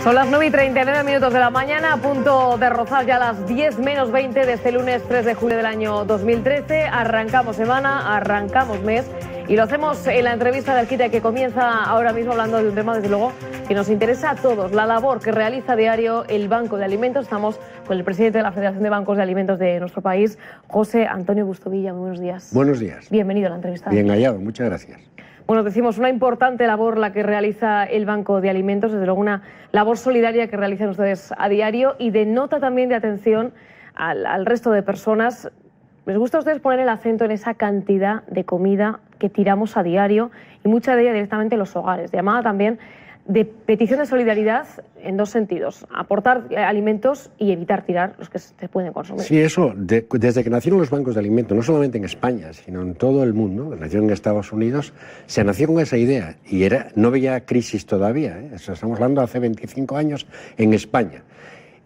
Son las 9:39 de la mañana, a punto de rozar ya las 10 menos 20 de este lunes 3 de julio del año 2013. Arrancamos semana, arrancamos mes y lo hacemos en la entrevista del Quite que comienza ahora mismo hablando de un tema, desde luego, que nos interesa a todos, la labor que realiza a diario el Banco de Alimentos. Estamos con el presidente de la Federación de Bancos de Alimentos de nuestro país, José Antonio Bustovilla. Muy buenos días. Buenos días. Bienvenido a la entrevista. Bien hallado, muchas gracias. Bueno, decimos, una importante labor la que realiza el Banco de Alimentos, desde luego una labor solidaria que realizan ustedes a diario y denota también de atención al resto de personas. Les gusta a ustedes poner el acento en esa cantidad de comida que tiramos a diario y mucha de ella directamente en los hogares, llamada también de petición de solidaridad en dos sentidos: aportar alimentos y evitar tirar los que se pueden consumir. Sí, eso, desde que nacieron los bancos de alimentos, no solamente en España, sino en todo el mundo, que nacieron en Estados Unidos, se nació con esa idea y no había crisis todavía, ¿eh? Eso estamos hablando hace 25 años en España.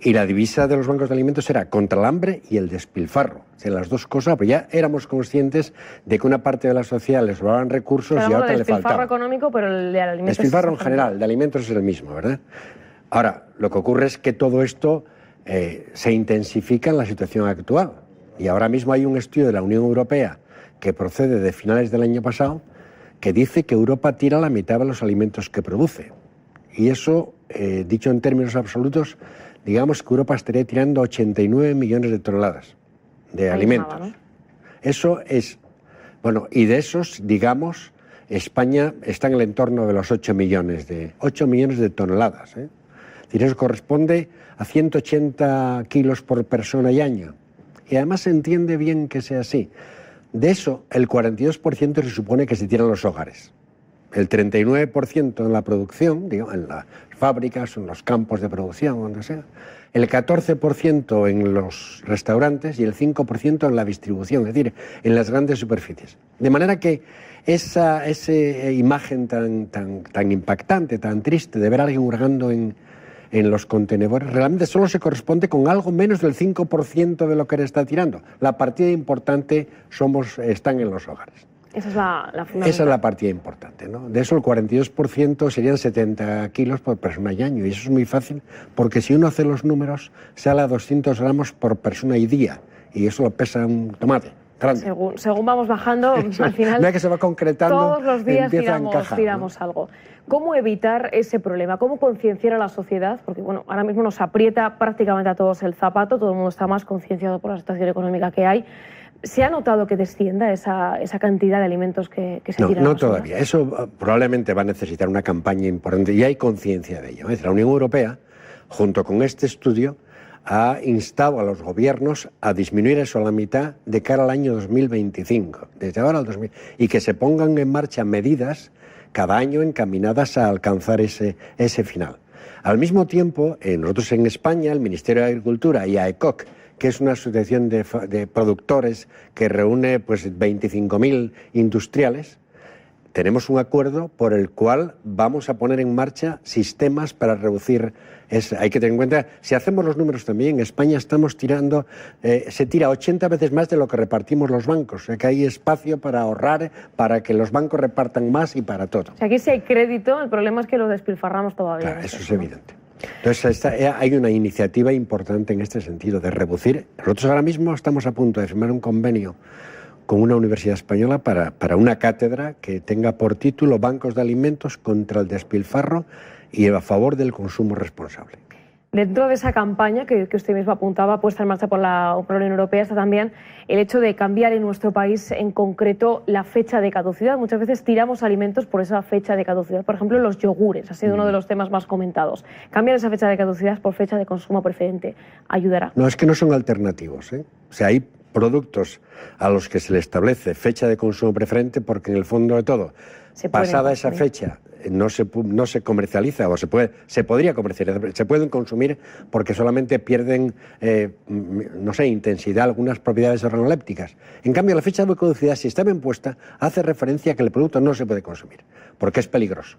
Y la divisa de los bancos de alimentos era contra el hambre y el despilfarro. O sea, las dos cosas, pero ya éramos conscientes de que una parte de la sociedad les sobraban recursos y a otra le faltaba. Despilfarro económico, pero el de alimentos... Despilfarro en general, de alimentos es el mismo, ¿verdad? Ahora, lo que ocurre es que todo esto se intensifica en la situación actual. Y ahora mismo hay un estudio de la Unión Europea que procede de finales del año pasado que dice que Europa tira la mitad de los alimentos que produce. Y eso, dicho en términos absolutos, digamos que Europa estaría tirando 89 millones de toneladas de alimentos. ¿No? Eso es, bueno, y de esos, digamos, España está en el entorno de los 8 millones de toneladas. Es decir, eso corresponde a 180 kilos por persona y año. Y además se entiende bien que sea así. De eso, el 42% se supone que se tira en los hogares. El 39% en la producción, digo, en las fábricas, en los campos de producción, donde sea. El 14% en los restaurantes y el 5% en la distribución, es decir, en las grandes superficies. De manera que esa imagen tan impactante, tan triste de ver a alguien hurgando en los contenedores, realmente solo se corresponde con algo menos del 5% de lo que le está tirando. La partida importante están en los hogares. Esa es la fundamental. Esa es la partida importante, ¿no? De eso el 42% serían 70 kilos por persona y año. Y eso es muy fácil porque si uno hace los números sale a 200 gramos por persona y día. Y eso lo pesa un tomate. Según vamos bajando, al final vea que se va concretando, todos los días tiramos ¿no? algo. ¿Cómo evitar ese problema? ¿Cómo concienciar a la sociedad? Porque bueno, ahora mismo nos aprieta prácticamente a todos el zapato, todo el mundo está más concienciado por la situación económica que hay. ¿Se ha notado que descienda esa cantidad de alimentos que se tiran? No todavía. Eso probablemente va a necesitar una campaña importante y hay conciencia de ello. Es decir, la Unión Europea, junto con este estudio, ha instado a los gobiernos a disminuir eso a la mitad de cara al año 2025, desde ahora al 2000, y que se pongan en marcha medidas cada año encaminadas a alcanzar ese final. Al mismo tiempo, nosotros en España, el Ministerio de Agricultura y AECOC, que es una asociación de productores que reúne pues 25.000 industriales, tenemos un acuerdo por el cual vamos a poner en marcha sistemas para reducir eso. Hay que tener en cuenta, si hacemos los números también, en España estamos tirando, se tira 80 veces más de lo que repartimos los bancos. O sea que hay espacio para ahorrar, para que los bancos repartan más y para todo. O sea, aquí sí hay crédito, el problema es que lo despilfarramos todavía. Claro, eso es evidente. Entonces hay una iniciativa importante en este sentido de reducir. Nosotros ahora mismo estamos a punto de firmar un convenio con una universidad española para una cátedra que tenga por título Bancos de Alimentos contra el despilfarro y a favor del consumo responsable. Dentro de esa campaña que usted mismo apuntaba, puesta en marcha por la Unión Europea, está también el hecho de cambiar en nuestro país en concreto la fecha de caducidad. Muchas veces tiramos alimentos por esa fecha de caducidad. Por ejemplo, los yogures ha sido uno de los temas más comentados. Cambiar esa fecha de caducidad por fecha de consumo preferente ayudará. No, es que no son alternativos, ¿eh? O sea, hay productos a los que se le establece fecha de consumo preferente porque en el fondo de todo, pasada esa fecha, no se comercializa o se podría comercializar, se pueden consumir porque solamente pierden, no sé, intensidad, algunas propiedades organolépticas. En cambio, la fecha de caducidad, si está bien puesta, hace referencia a que el producto no se puede consumir porque es peligroso.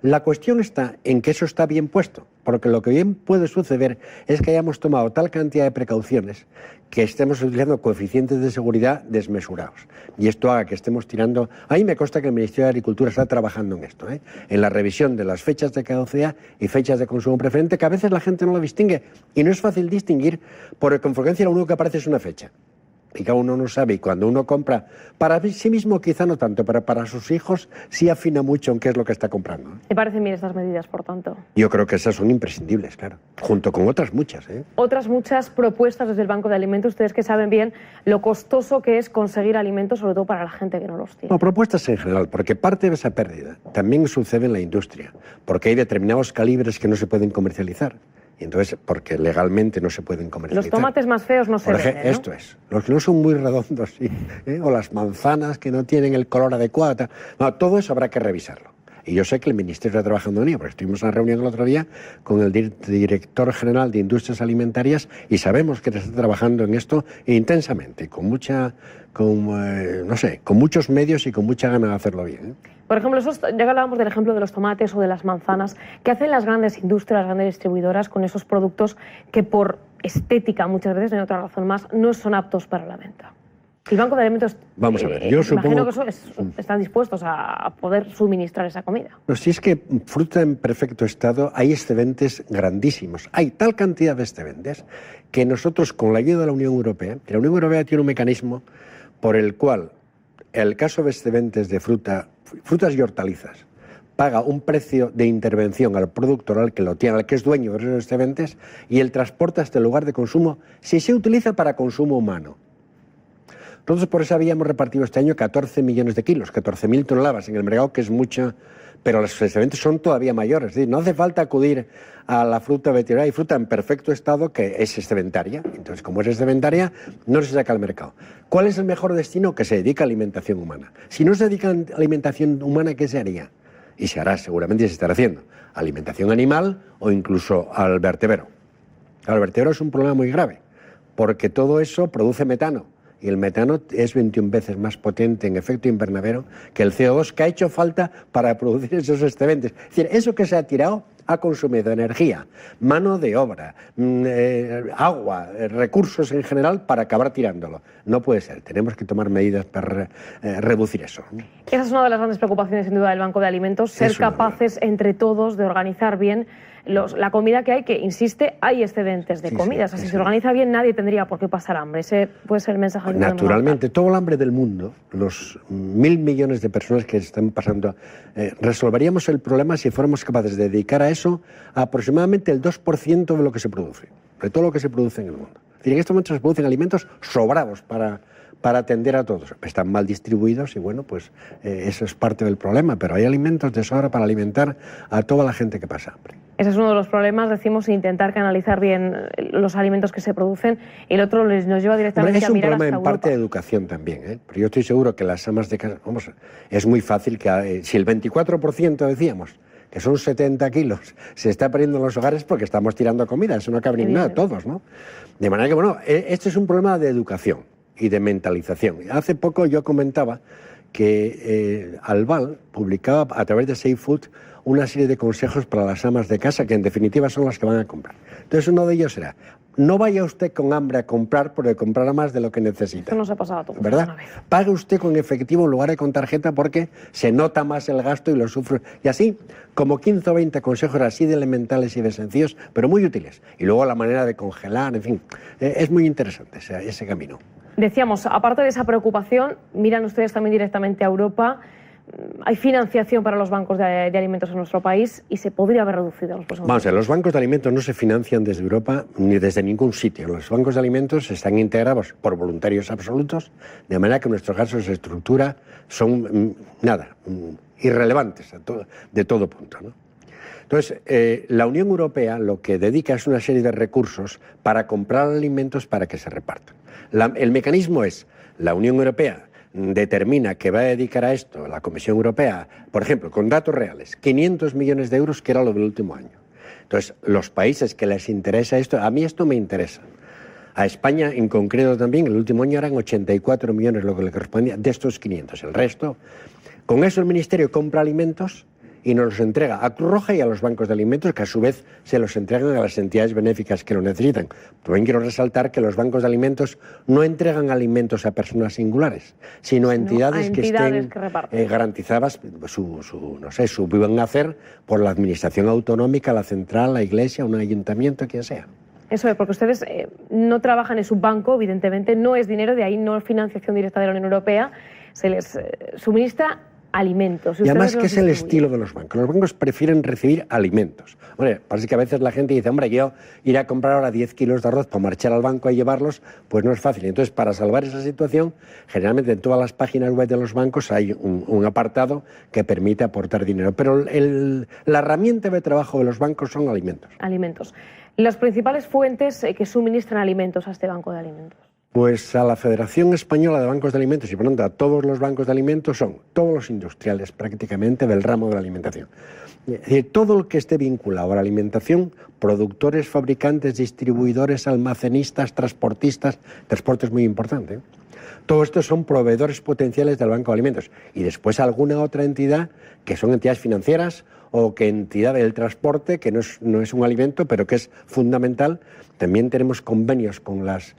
La cuestión está en que eso está bien puesto, porque lo que bien puede suceder es que hayamos tomado tal cantidad de precauciones que estemos utilizando coeficientes de seguridad desmesurados. Y esto haga que estemos tirando... A mí me consta que el Ministerio de Agricultura está trabajando en esto, en la revisión de las fechas de caducidad y fechas de consumo preferente, que a veces la gente no lo distingue. Y no es fácil distinguir, porque con frecuencia lo único que aparece es una fecha. Y cada uno no sabe, y cuando uno compra para sí mismo quizá no tanto, pero para sus hijos sí afina mucho en qué es lo que está comprando. ¿Me parecen bien estas medidas, por tanto? Yo creo que esas son imprescindibles, claro, junto con otras muchas. Otras muchas propuestas desde el Banco de Alimentos, ustedes que saben bien lo costoso que es conseguir alimentos, sobre todo para la gente que no los tiene. No, propuestas en general, porque parte de esa pérdida también sucede en la industria, porque hay determinados calibres que no se pueden comercializar. Y entonces, porque legalmente no se pueden comercializar. Los tomates más feos no se venden, ¿no? Esto es. Los que no son muy redondos, sí, o las manzanas que no tienen el color adecuado. No, todo eso habrá que revisarlo. Y yo sé que el Ministerio está trabajando en ello, porque estuvimos en una reunión el otro día con el director general de Industrias Alimentarias y sabemos que está trabajando en esto intensamente, con muchos medios y con mucha ganas de hacerlo bien. Por ejemplo, ya que hablábamos del ejemplo de los tomates o de las manzanas, ¿qué hacen las grandes industrias, las grandes distribuidoras con esos productos que por estética, muchas veces, no hay otra razón más, no son aptos para la venta? El Banco de Alimentos, vamos a ver, yo imagino supongo que están dispuestos a poder suministrar esa comida. No, si es que fruta en perfecto estado, hay excedentes grandísimos. Hay tal cantidad de excedentes que nosotros, con la ayuda de la Unión Europea, la Unión Europea tiene un mecanismo por el cual, en el caso de excedentes de frutas y hortalizas, paga un precio de intervención al productor, al que lo tiene, al que es dueño de esos excedentes, y el transporte hasta el lugar de consumo, si se utiliza para consumo humano. Nosotros por eso habíamos repartido este año 14 millones de kilos, 14.000 toneladas en el mercado, que es mucha, pero los excedentes son todavía mayores. Es decir, no hace falta acudir a la fruta veterinaria. Hay fruta en perfecto estado que es excedentaria. Entonces, como es excedentaria, no se saca al mercado. ¿Cuál es el mejor destino? Que se dedica a alimentación humana. Si no se dedica a alimentación humana, ¿qué se haría? Y se hará, seguramente se estará haciendo. Alimentación animal o incluso al vertedero. El vertedero es un problema muy grave, porque todo eso produce metano. Y el metano es 21 veces más potente en efecto invernadero que el CO2 que ha hecho falta para producir esos excedentes. Es decir, eso que se ha tirado ha consumido energía, mano de obra, agua, recursos en general para acabar tirándolo. No puede ser, tenemos que tomar medidas para reducir eso. Esa es una de las grandes preocupaciones, sin duda, del Banco de Alimentos, ser capaces entre todos de organizar bien la comida que hay, que, insiste, hay excedentes de comida. O sea, si se organiza bien, nadie tendría por qué pasar hambre. Ese puede ser el mensaje. Naturalmente, todo el hambre del mundo, los 1.000 millones de personas que están pasando, resolveríamos el problema si fuéramos capaces de dedicar a eso aproximadamente el 2% de lo que se produce, de todo lo que se produce en el mundo. Es decir, en estos momentos se producen alimentos sobrados para atender a todos. Están mal distribuidos y bueno, pues eso es parte del problema, pero hay alimentos de sobra para alimentar a toda la gente que pasa hambre. Ese es uno de los problemas, decimos, intentar canalizar bien los alimentos que se producen, y el otro nos lleva directamente a mirar hasta Europa. Es un problema en parte de educación también, pero yo estoy seguro que las amas de casa, vamos, es muy fácil que si el 24% decíamos que son 70 kilos, se está perdiendo en los hogares porque estamos tirando comida, eso no cabe ni nada, todos, ¿no? De manera que, bueno, este es un problema de educación y de mentalización. Hace poco yo comentaba que Albal publicaba a través de Safe Food una serie de consejos para las amas de casa que en definitiva son las que van a comprar. Entonces uno de ellos será: no vaya usted con hambre a comprar porque comprará más de lo que necesita. Eso nos ha pasado a todos, ¿verdad? Pague usted con efectivo en lugar de con tarjeta porque se nota más el gasto y lo sufre. Y así, como 15 o 20 consejos así de elementales y de sencillos, pero muy útiles. Y luego la manera de congelar, en fin, es muy interesante ese camino. Decíamos, aparte de esa preocupación, miran ustedes también directamente a Europa. Hay financiación para los bancos de alimentos en nuestro país y se podría haber reducido. Vamos a ver, los bancos de alimentos no se financian desde Europa ni desde ningún sitio. Los bancos de alimentos están integrados por voluntarios absolutos, de manera que nuestros gastos de estructura son irrelevantes de todo punto, ¿no? Entonces, la Unión Europea lo que dedica es una serie de recursos para comprar alimentos para que se repartan. El mecanismo es: la Unión Europea determina que va a dedicar a esto, la Comisión Europea, por ejemplo, con datos reales, 500 millones de euros, que era lo del último año. Entonces, los países que les interesa esto, a mí esto me interesa. A España, en concreto también, el último año eran 84 millones lo que le correspondía de estos 500. El resto, con eso el Ministerio compra alimentos y nos los entrega a Cruz Roja y a los bancos de alimentos, que a su vez se los entregan a las entidades benéficas que lo necesitan. También quiero resaltar que los bancos de alimentos no entregan alimentos a personas singulares, sino a entidades que estén garantizadas su buen hacer por la administración autonómica, la central, la iglesia, un ayuntamiento, quien sea. Eso es, porque ustedes no trabajan en su banco, evidentemente, no es dinero, de ahí no es financiación directa de la Unión Europea, se les suministra alimentos. Y además, ¿qué es el estilo de los bancos? Los bancos prefieren recibir alimentos. Hombre, parece que a veces la gente dice, hombre, yo iré a comprar ahora 10 kilos de arroz para marchar al banco a llevarlos, pues no es fácil. Entonces, para salvar esa situación, generalmente en todas las páginas web de los bancos hay un apartado que permite aportar dinero. Pero la herramienta de trabajo de los bancos son alimentos. Alimentos. Las principales fuentes que suministran alimentos a este banco de alimentos. Pues a la Federación Española de Bancos de Alimentos y por tanto a todos los bancos de alimentos son todos los industriales prácticamente del ramo de la alimentación. Es decir, todo el que esté vinculado a la alimentación, productores, fabricantes, distribuidores, almacenistas, transportistas, transporte es muy importante. Todo esto son proveedores potenciales del Banco de Alimentos. Y después alguna otra entidad que son entidades financieras o que entidad del transporte, que no es un alimento, pero que es fundamental. También tenemos convenios con las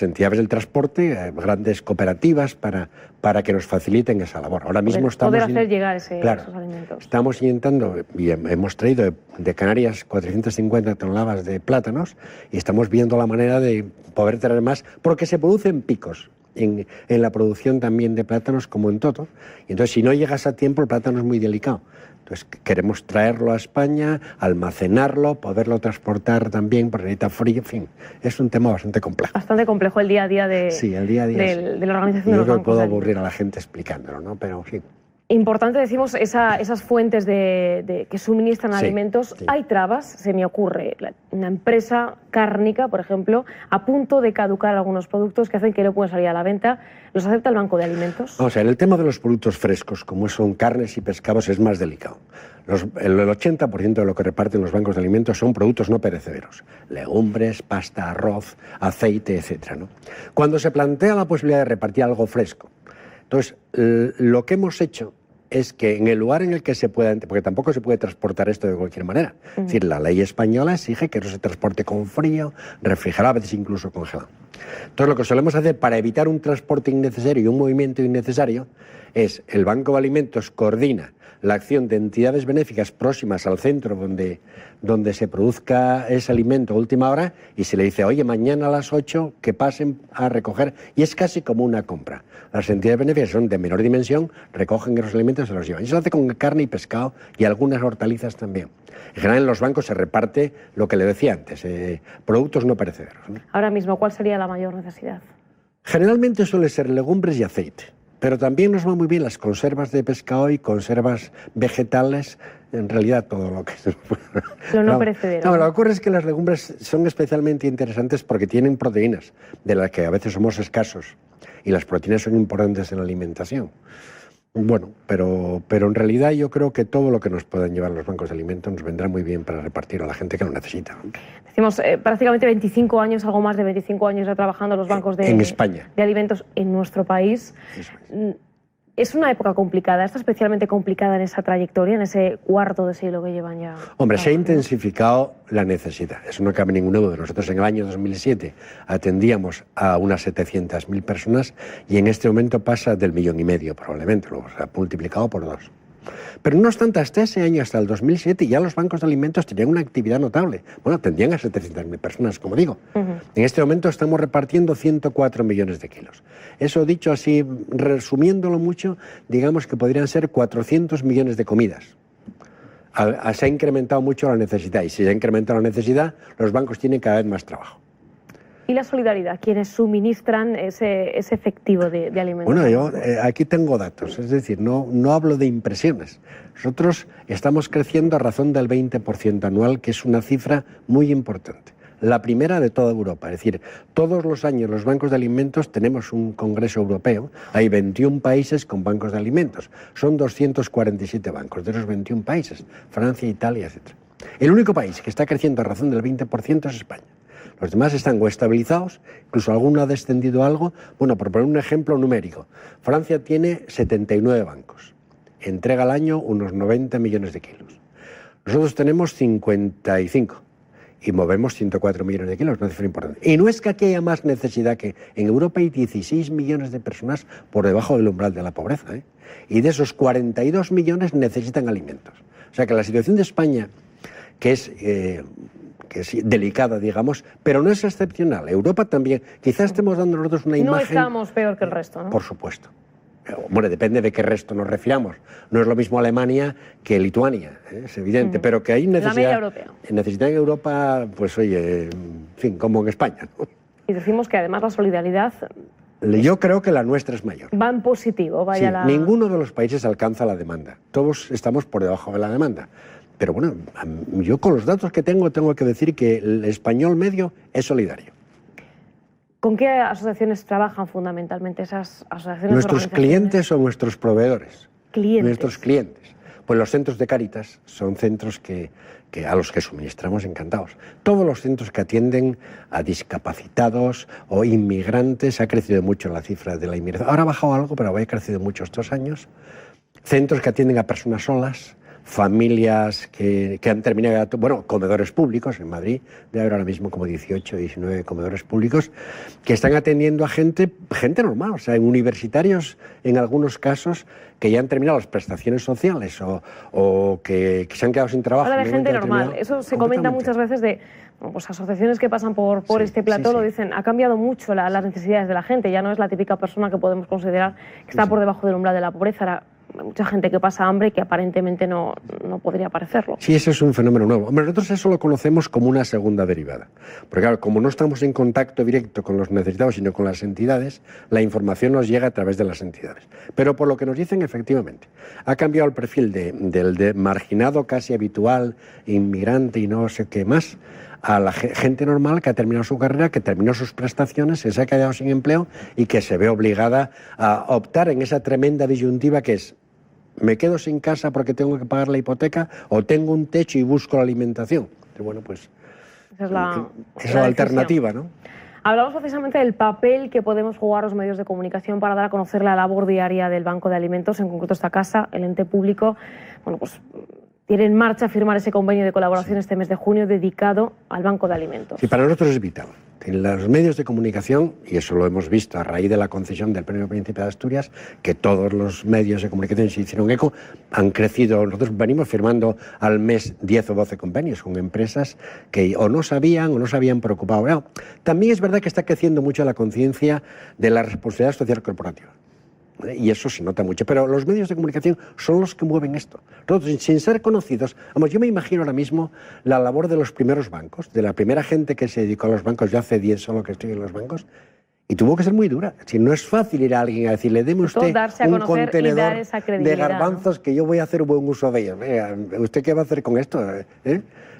entidades del transporte, grandes cooperativas, para que nos faciliten esa labor. Ahora mismo estamos... Poder hacer llegar esos alimentos. Estamos intentando, y hemos traído de Canarias 450 toneladas de plátanos, y estamos viendo la manera de poder traer más, porque se producen picos en la producción también de plátanos, como en todo. Y entonces, si no llegas a tiempo, el plátano es muy delicado. Entonces, queremos traerlo a España, almacenarlo, poderlo transportar también, porque necesita frío, en fin. Es un tema bastante complejo. Bastante complejo el día a día de, sí, el día a día de la organización de los bancos. Yo creo que puedo aburrir a la gente explicándolo, ¿no? Pero sí. Importante, decimos, esas fuentes que suministran alimentos. Sí. Hay trabas, se me ocurre, una empresa cárnica, por ejemplo, a punto de caducar algunos productos que hacen que no puedan salir a la venta. ¿Los acepta el Banco de Alimentos? Vamos a ver, el tema de los productos frescos, como son carnes y pescados, es más delicado. El 80% de lo que reparten los bancos de alimentos son productos no perecederos. Legumbres, pasta, arroz, aceite, etc., ¿no? Cuando se plantea la posibilidad de repartir algo fresco, entonces, lo que hemos hecho es que en el lugar en el que se pueda, porque tampoco se puede transportar esto de cualquier manera. Es decir, la ley española exige que no se transporte con frío, refrigerado, a veces incluso congelado. Entonces, lo que solemos hacer para evitar un transporte innecesario y un movimiento innecesario es el Banco de Alimentos coordina la acción de entidades benéficas próximas al centro donde se produzca ese alimento a última hora y se le dice, oye, mañana a las 8 que pasen a recoger, y es casi como una compra. Las entidades benéficas son de menor dimensión, recogen los alimentos y se los llevan. Y se lo hace con carne y pescado y algunas hortalizas también. En general en los bancos se reparte lo que le decía antes, productos no perecederos, ¿no? Ahora mismo, ¿cuál sería la mayor necesidad? Generalmente suele ser legumbres y aceite. Pero también nos van muy bien las conservas de pescado y conservas vegetales, en realidad todo lo que es... Lo no perecedero. No, lo que ocurre es que las legumbres son especialmente interesantes porque tienen proteínas, de las que a veces somos escasos, y las proteínas son importantes en la alimentación. Bueno, pero en realidad yo creo que todo lo que nos puedan llevar los bancos de alimentos nos vendrá muy bien para repartir a la gente que lo necesita. Decimos, prácticamente 25 años, algo más de 25 años ya trabajando los bancos en España. De alimentos en nuestro país. Es una época complicada, está especialmente complicada en esa trayectoria, en ese cuarto de siglo que llevan ya. Hombre, se ha intensificado la necesidad, eso no cabe ningún duda. Nosotros en el año 2007 atendíamos a unas 700.000 personas y en este momento pasa del 1,5 millones probablemente, lo ha multiplicado por 2. Pero no obstante, hasta ese año, hasta el 2007, ya los bancos de alimentos tenían una actividad notable. Bueno, atendían a 700.000 personas, como digo. En este momento estamos repartiendo 104 millones de kilos. Eso dicho así, resumiéndolo mucho, digamos que podrían ser 400 millones de comidas. Se ha incrementado mucho la necesidad, y si se ha incrementado la necesidad, los bancos tienen cada vez más trabajo. ¿Y la solidaridad? ¿Quiénes suministran ese efectivo de alimentos? Bueno, yo aquí tengo datos, es decir, no hablo de impresiones. Nosotros estamos creciendo a razón del 20% anual, que es una cifra muy importante. La primera de toda Europa, es decir, todos los años los bancos de alimentos tenemos un congreso europeo, hay 21 países con bancos de alimentos, son 247 bancos de los 21 países, Francia, Italia, etc. El único país que está creciendo a razón del 20% es España. Los demás están o estabilizados, incluso alguno ha descendido algo. Bueno, por poner un ejemplo numérico, Francia tiene 79 bancos, entrega al año unos 90 millones de kilos. Nosotros tenemos 55 y movemos 104 millones de kilos, una cifra importante. Y no es que aquí haya más necesidad, que en Europa hay 16 millones de personas por debajo del umbral de la pobreza, ¿eh? Y de esos 42 millones necesitan alimentos. O sea que la situación de España, que es delicada, digamos, pero no es excepcional. Europa también. Quizás estemos dando nosotros una imagen... No estamos peor que el resto, ¿no? Por supuesto. Bueno, depende de qué resto nos refiramos. No es lo mismo Alemania que Lituania, ¿eh? Es evidente, pero que hay necesidad... La media europea. Necesidad en Europa, pues oye, en fin, como en España, ¿no? Y decimos que además la solidaridad... Yo creo que la nuestra es mayor. Va en positivo, vaya sí, la... Ninguno de los países alcanza la demanda. Todos estamos por debajo de la demanda. Pero bueno, yo con los datos que tengo que decir que el español medio es solidario. ¿Con qué asociaciones trabajan fundamentalmente esas asociaciones? ¿Nuestros clientes o nuestros proveedores? Clientes. Nuestros clientes. Pues los centros de Cáritas son centros a los que suministramos encantados. Todos los centros que atienden a discapacitados o inmigrantes, ha crecido mucho la cifra de la inmigración. Ahora ha bajado algo, pero ha crecido mucho estos años. Centros que atienden a personas solas, familias que han terminado, bueno, comedores públicos. En Madrid debe haber ahora mismo como 18, 19 comedores públicos que están atendiendo a gente normal, o sea, en universitarios en algunos casos que ya han terminado las prestaciones sociales o que se han quedado sin trabajo. Habla de gente normal. Eso se comenta muchas veces de pues asociaciones que pasan por este plató, lo dicen, ha cambiado mucho las necesidades de la gente, ya no es la típica persona que podemos considerar que está por debajo del umbral de la pobreza. Ahora, hay mucha gente que pasa hambre y que aparentemente no podría parecerlo. Sí, eso es un fenómeno nuevo. Hombre, nosotros eso lo conocemos como una segunda derivada. Porque claro, como no estamos en contacto directo con los necesitados, sino con las entidades, la información nos llega a través de las entidades. Pero por lo que nos dicen, efectivamente, ha cambiado el perfil del marginado casi habitual, inmigrante y no sé qué más, a la gente normal que ha terminado su carrera, que terminó sus prestaciones, que se ha quedado sin empleo y que se ve obligada a optar en esa tremenda disyuntiva que es: ¿me quedo sin casa porque tengo que pagar la hipoteca o tengo un techo y busco la alimentación? Y bueno, pues esa es la alternativa, ¿no? Hablamos precisamente del papel que podemos jugar los medios de comunicación para dar a conocer la labor diaria del Banco de Alimentos, en concreto esta casa, el ente público. Bueno, pues tiene en marcha firmar ese convenio de colaboración este mes de junio dedicado al Banco de Alimentos. Sí, para nosotros es vital. En los medios de comunicación, y eso lo hemos visto a raíz de la concesión del Premio Príncipe de Asturias, que todos los medios de comunicación se hicieron eco, han crecido. Nosotros venimos firmando al mes 10 o 12 convenios con empresas que o no sabían o no se habían preocupado. Bueno, también es verdad que está creciendo mucho la conciencia de la responsabilidad social corporativa. Y eso se nota mucho, pero los medios de comunicación son los que mueven esto. Nosotros, sin ser conocidos, vamos, yo me imagino ahora mismo la labor de los primeros bancos, de la primera gente que se dedicó a los bancos. Yo hace 10 solo que estoy en los bancos, y tuvo que ser muy dura. Si no es fácil ir a alguien a decirle: deme usted un contenedor de garbanzos, ¿no?, que yo voy a hacer buen uso de ellos. ¿Usted qué va a hacer con esto?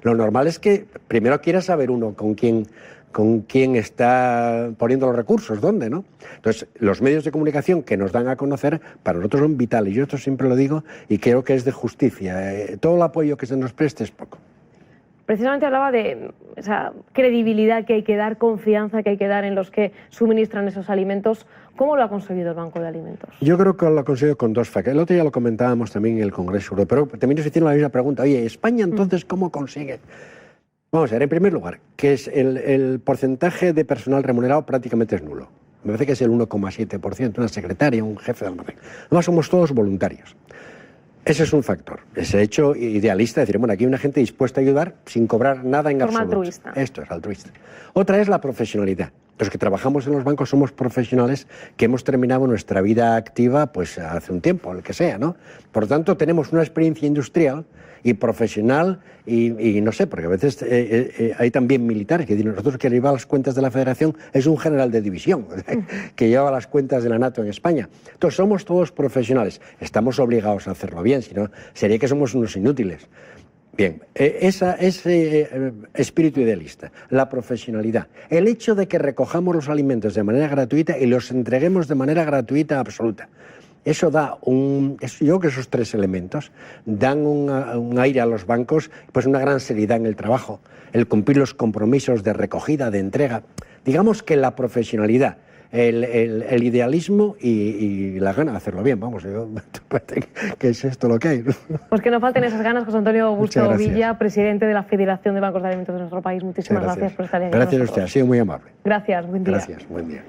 Lo normal es que primero quiera saber uno con quién está poniendo los recursos, dónde, ¿no? Entonces, los medios de comunicación que nos dan a conocer, para nosotros son vitales. Yo esto siempre lo digo y creo que es de justicia. Todo el apoyo que se nos preste es poco. Precisamente hablaba de esa credibilidad que hay que dar, confianza que hay que dar en los que suministran esos alimentos. ¿Cómo lo ha conseguido el Banco de Alimentos? Yo creo que lo ha conseguido con dos factores. El otro día lo comentábamos también en el Congreso Europeo, pero también nos hicieron la misma pregunta. Oye, ¿España entonces cómo consigue? Vamos a ver, en primer lugar, que es el porcentaje de personal remunerado prácticamente es nulo. Me parece que es el 1,7%, una secretaria, un jefe de almacén. Además, somos todos voluntarios. Ese es un factor. Ese hecho idealista, es decir, bueno, aquí hay una gente dispuesta a ayudar sin cobrar nada en absoluto. Altruista. Esto es altruista. Otra es la profesionalidad. Los que trabajamos en los bancos somos profesionales que hemos terminado nuestra vida activa pues hace un tiempo, el que sea, ¿no? Por lo tanto, tenemos una experiencia industrial y profesional y no sé, porque a veces hay también militares que dicen: nosotros que lleva las cuentas de la Federación es un general de división que lleva las cuentas de la NATO en España. Entonces somos todos profesionales, estamos obligados a hacerlo bien, si no sería que somos unos inútiles. Bien, ese espíritu idealista, la profesionalidad, el hecho de que recojamos los alimentos de manera gratuita y los entreguemos de manera gratuita absoluta. Eso da yo creo que esos tres elementos dan un aire a los bancos, pues una gran seriedad en el trabajo, el cumplir los compromisos de recogida, de entrega. Digamos que la profesionalidad, el idealismo y la gana de hacerlo bien. Vamos, yo, que es esto lo que hay. Pues que no falten esas ganas, José Antonio Muchas Busto gracias. Villa, presidente de la Federación de Bancos de Alimentos de nuestro país. Muchísimas gracias por estar aquí. Gracias a usted, ha sido muy amable. Gracias, buen día. Gracias, buen día.